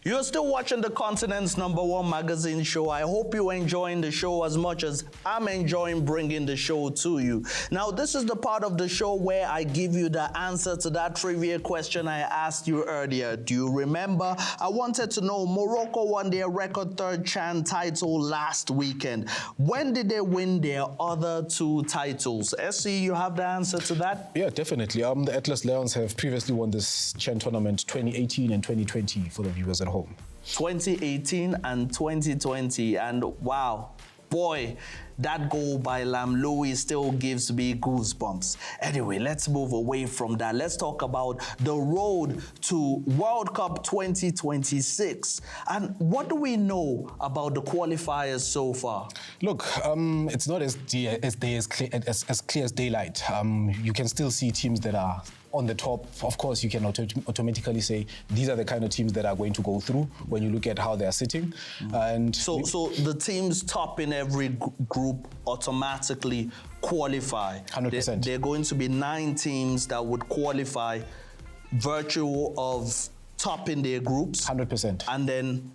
You're still watching the continent's #1 magazine show. I hope you're enjoying the show as much as I'm enjoying bringing the show to you. Now, this is the part of the show where I give you the answer to that trivia question I asked you earlier. Do you remember? I wanted to know, Morocco won their record third CHAN title last weekend. When did they win their other two titles? SC, you have the answer to that? Yeah, definitely. The Atlas Lions have previously won this CHAN tournament 2018 and 2020 for the viewers at home. 2018 and 2020, and wow, boy, that goal by Lam Louis still gives me goosebumps. Anyway, let's move away from that. Let's talk about the road to World Cup 2026. And what do we know about the qualifiers so far? Look, it's not as clear as daylight. You can still see teams that are on the top. Of course, you can automatically say these are the kind of teams that are going to go through when you look at how they're sitting. And so the teams top in every group automatically qualify. 100%. There are going to be 9 teams that would qualify virtue of topping their groups. 100%. And then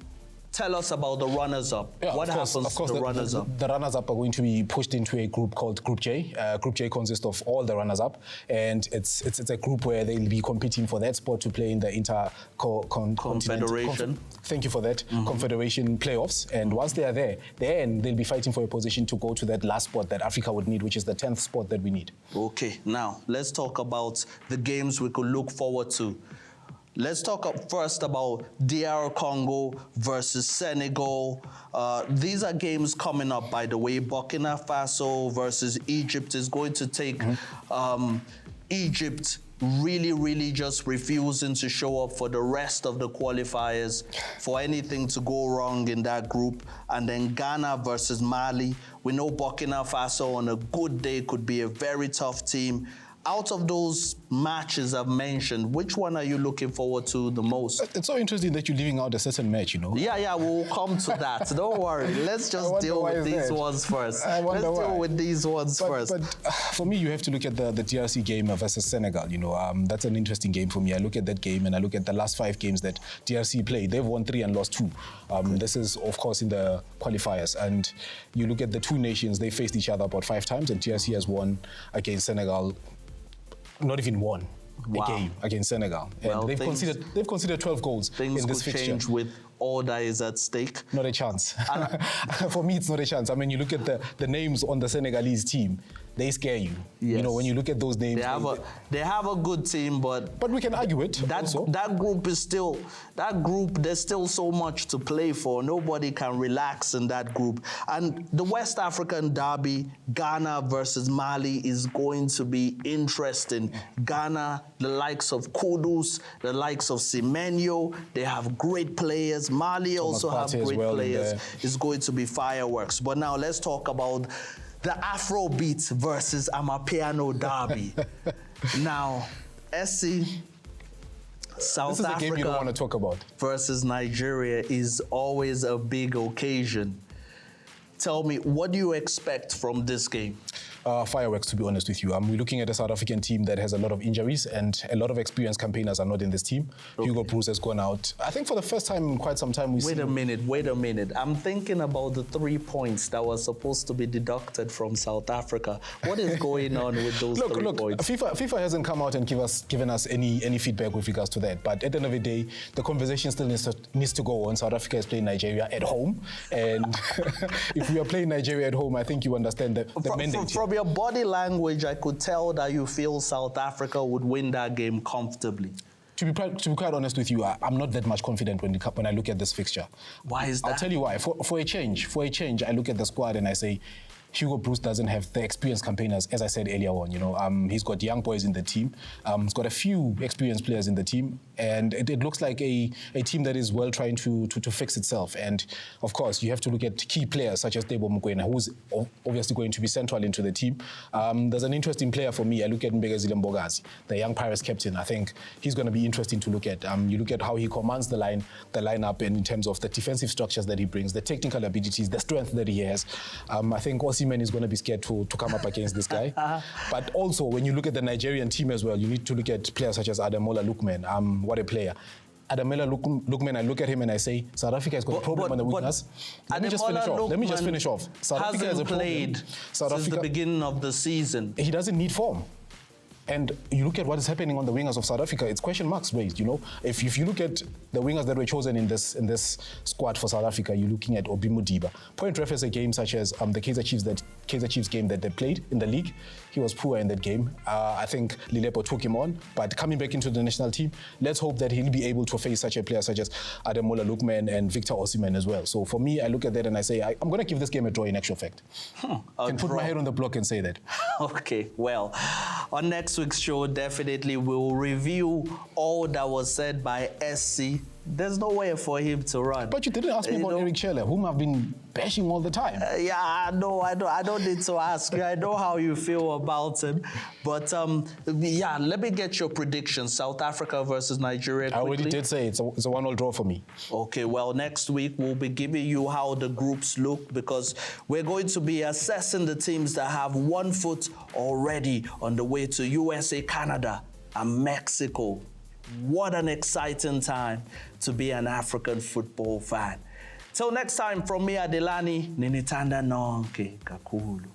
tell us about the runners-up. Yeah, what happens to the runners-up? The runners-up are going to be pushed into a group called Group J. Group J consists of all the runners-up, and it's a group where they'll be competing for that spot to play in the Confederation. Thank you for that. Confederation playoffs. And once they are there, then they'll be fighting for a position to go to that last spot that Africa would need, which is the 10th spot that we need. Okay, now let's talk about the games we could look forward to. Let's talk first about DR Congo versus Senegal. These are games coming up, by the way. Burkina Faso versus Egypt is going to take Egypt really just refusing to show up for the rest of the qualifiers for anything to go wrong in that group. And then Ghana versus Mali. We know Burkina Faso on a good day could be a very tough team. Out of those matches I've mentioned, which one are you looking forward to the most? It's so interesting that you're leaving out a certain match, you know. Yeah, we'll come to that. Don't worry. Let's just deal with these ones first. Let's deal with these ones first. But for me, you have to look at the DRC game versus Senegal. You know, that's an interesting game for me. I look at that game and I look at the last 5 games that DRC played. They've won 3 and lost 2. This is, of course, in the qualifiers. And you look at the two nations, they faced each other about 5 times, and DRC has won against Senegal. Not even one a game against Senegal. And well, they've conceded 12 goals in this fixture. Things could change with all that is at stake. Not a chance. For me, it's not a chance. I mean, you look at the names on the Senegalese team, they scare you. Yes. You know, when you look at those names. They have a good team, but we can argue it. That group, there's still so much to play for. Nobody can relax in that group. And the West African derby, Ghana versus Mali, is going to be interesting. Ghana, the likes of Kudus, the likes of Semenyo, they have great players. Mali also have great players. It's going to be fireworks. But now let's talk about the Afrobeat versus Amapiano derby. Now, SC, South Africa, this is a game you don't want to talk about, versus Nigeria is always a big occasion. Tell me, what do you expect from this game? Fireworks, to be honest with you. We're looking at a South African team that has a lot of injuries, and a lot of experienced campaigners are not in this team. Okay. Hugo Broos has gone out. I think for the first time in quite some time Wait a minute. I'm thinking about the 3 points that were supposed to be deducted from South Africa. What is going on with those 3 points? FIFA hasn't come out and given us any feedback with regards to that. But at the end of the day, the conversation still needs to go on. South Africa is playing Nigeria at home. And if we are playing Nigeria at home, I think you understand the mandate. From your body language, I could tell that you feel South Africa would win that game comfortably. To be quite honest with you, I'm not that much confident when I look at this fixture. Why is that? I'll tell you why. For a change, I look at the squad and I say, Hugo Broos doesn't have the experienced campaigners, as I said earlier on. You know, he's got young boys in the team. He's got a few experienced players in the team, and it looks like a team that is well trying to fix itself. And of course, you have to look at key players such as Debo Mokoena, who's obviously going to be central into the team. There's an interesting player for me. I look at Mbegazile Mbogazi, the young Pirates captain. I think he's going to be interesting to look at. You look at how he commands the lineup, and in terms of the defensive structures that he brings, the technical abilities, the strength that he has. I think Osimhen is going to be scared to come up against this guy. But also, when you look at the Nigerian team as well, you need to look at players such as Ademola Lookman. What a player. Ademola Lookman, I look at him and I say, South Africa has got a problem on the wingers. Let me just finish off. South Africa has a played since the beginning of the season. He doesn't need form. And you look at what is happening on the wingers of South Africa, it's question marks raised, you know. If you look at the wingers that were chosen in this squad for South Africa, you're looking at Obi Modiba. Point reference a game such as the Kaizer Chiefs game that they played in the league. He was poor in that game. I think Lilepo took him on, but coming back into the national team, let's hope that he'll be able to face such a player such as Ademola Lookman and Victor Osimhen as well. So for me, I look at that and I say, I'm going to give this game a draw in actual fact. Can put my head on the block and say that. Okay, well, on next week's show, definitely we'll review all that was said by SC. There's no way for him to run. But you didn't ask me about Eric Scheller, whom I've been bashing all the time. Yeah, no, I don't need to ask you. I know how you feel about him. But yeah, let me get your predictions. South Africa versus Nigeria quickly. I already did say it's a 1-1 draw for me. Okay, well, next week we'll be giving you how the groups look because we're going to be assessing the teams that have 1 foot already on the way to USA, Canada, and Mexico. What an exciting time to be an African football fan. Till next time, from me, Adelani, Ninitanda Nonke Kakulu.